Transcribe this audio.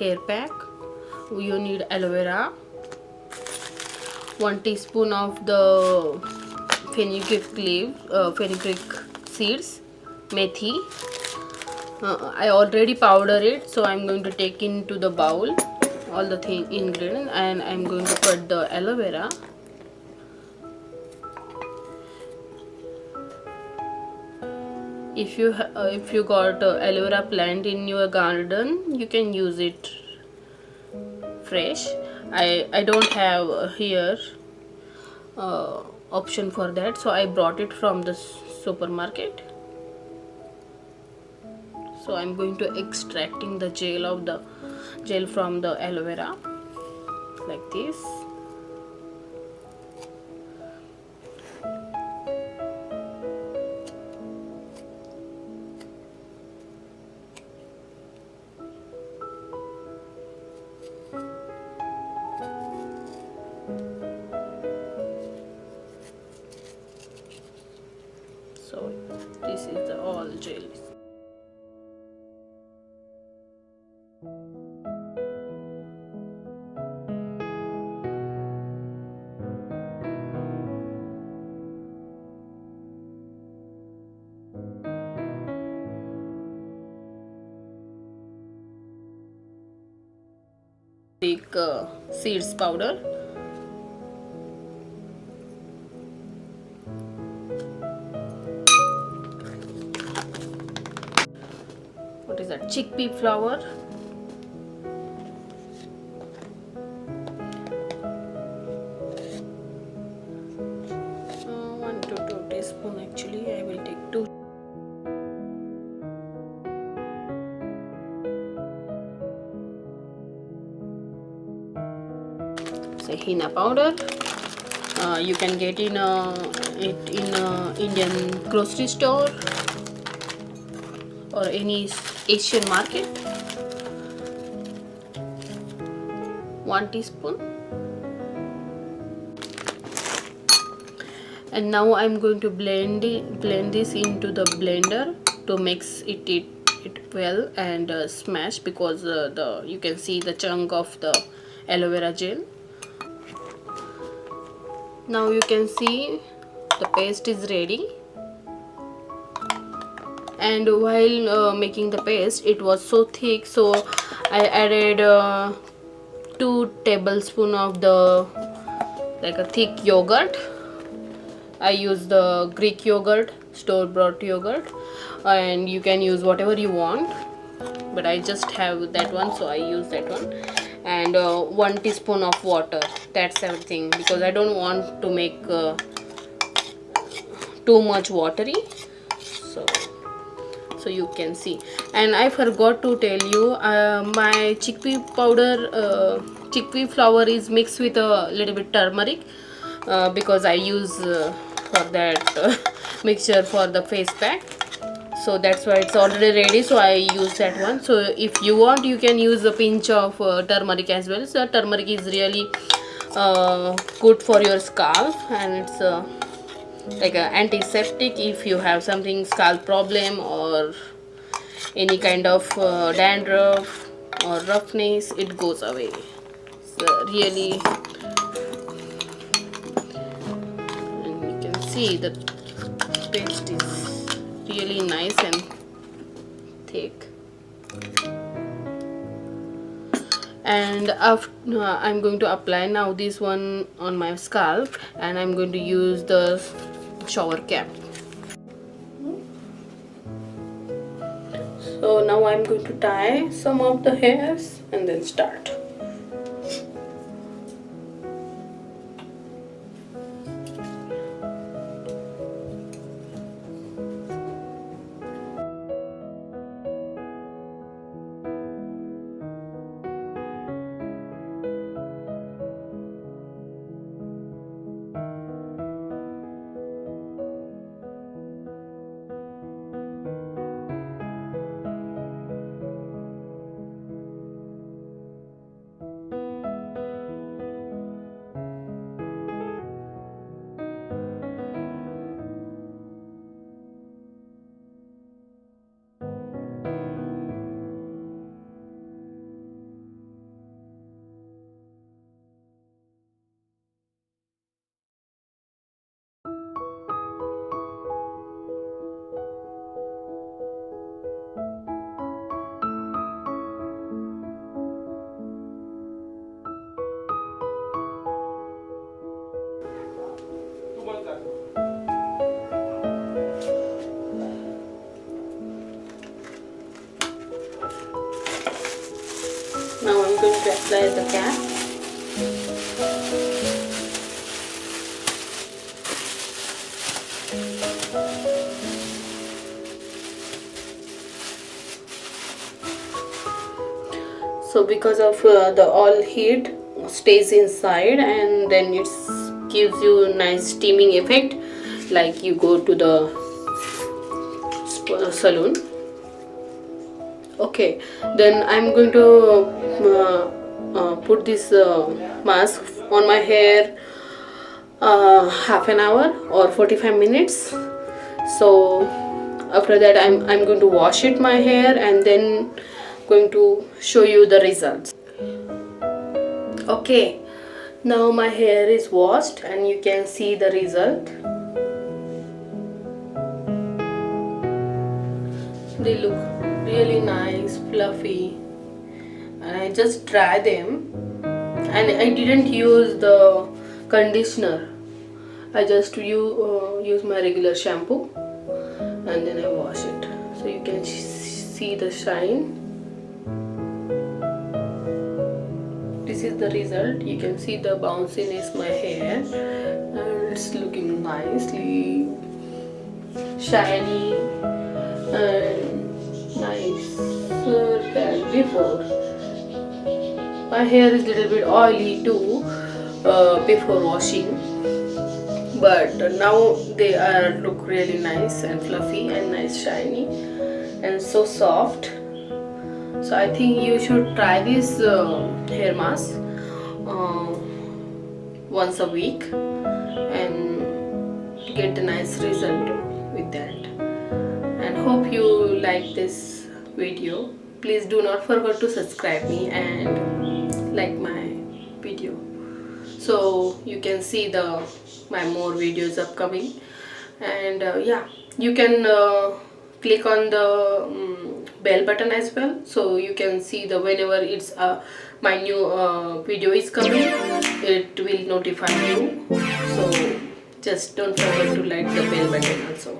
hair pack. You need aloe vera, 1 teaspoon of the fenugreek seeds, methi. I already powdered it, so I'm going to take into the bowl all the ingredients, and I'm going to cut the aloe vera. If you got aloe vera plant in your garden, you can use it fresh. I don't have here option for that, so I brought it from the supermarket. So I'm going to extracting the gel from the aloe vera like this. So this is the all gel. Take seeds powder. What is that? Chickpea flour. One to 2 teaspoon. Actually, I will take 2. Say henna powder. You can get it in Indian grocery store or any Asian market. 1 teaspoon. And now I'm going to blend this into the blender to mix it well and smash, because you can see the chunk of the aloe vera gel. Now you can see the paste is ready. And while making the paste, it was so thick, so I added 2 tablespoons of the a thick yogurt. I use the Greek yogurt, store-bought yogurt, and you can use whatever you want, but I just have that one, so I use that one. And 1 teaspoon of water. That's everything, because I don't want to make too much watery. So you can see. And I forgot to tell you, my chickpea flour is mixed with a little bit turmeric, because I use for that mixture for the face pack. So that's why it's already ready, so I use that one. So if you want, you can use a pinch of turmeric as well. So turmeric is really good for your scalp, and it's like an antiseptic. If you have something scalp problem or any kind of dandruff or roughness, it goes away. So really, and you can see the paste is really nice and thick. And after, I'm going to apply now this one on my scalp, and I'm going to use the shower cap. So now I'm going to tie some of the hairs and then start. apply the cap. So because of the all heat stays inside, and then it gives you a nice steaming effect, like you go to the salon. Okay, then I'm going to put this mask on my hair half an hour or 45 minutes. So after that I'm going to wash it my hair, and then going to show you the results. Okay, now my hair is washed and you can see the result. They look really nice, fluffy, and I just dry them, and I didn't use the conditioner. I just use my regular shampoo, and then I wash it, so you can see the shine. This is the result. You can see the bounciness my hair, and it's looking nicely shiny and nicer than before. My hair is a little bit oily too before washing, but now they look really nice and fluffy and nice shiny and so soft. So I think you should try this hair mask once a week and get a nice result with that. And hope you like this video. Please do not forget to subscribe me and like my video, so you can see my more videos upcoming. And yeah, you can click on the bell button as well, so you can see whenever it's my new video is coming, it will notify you. So just don't forget to like the bell button also.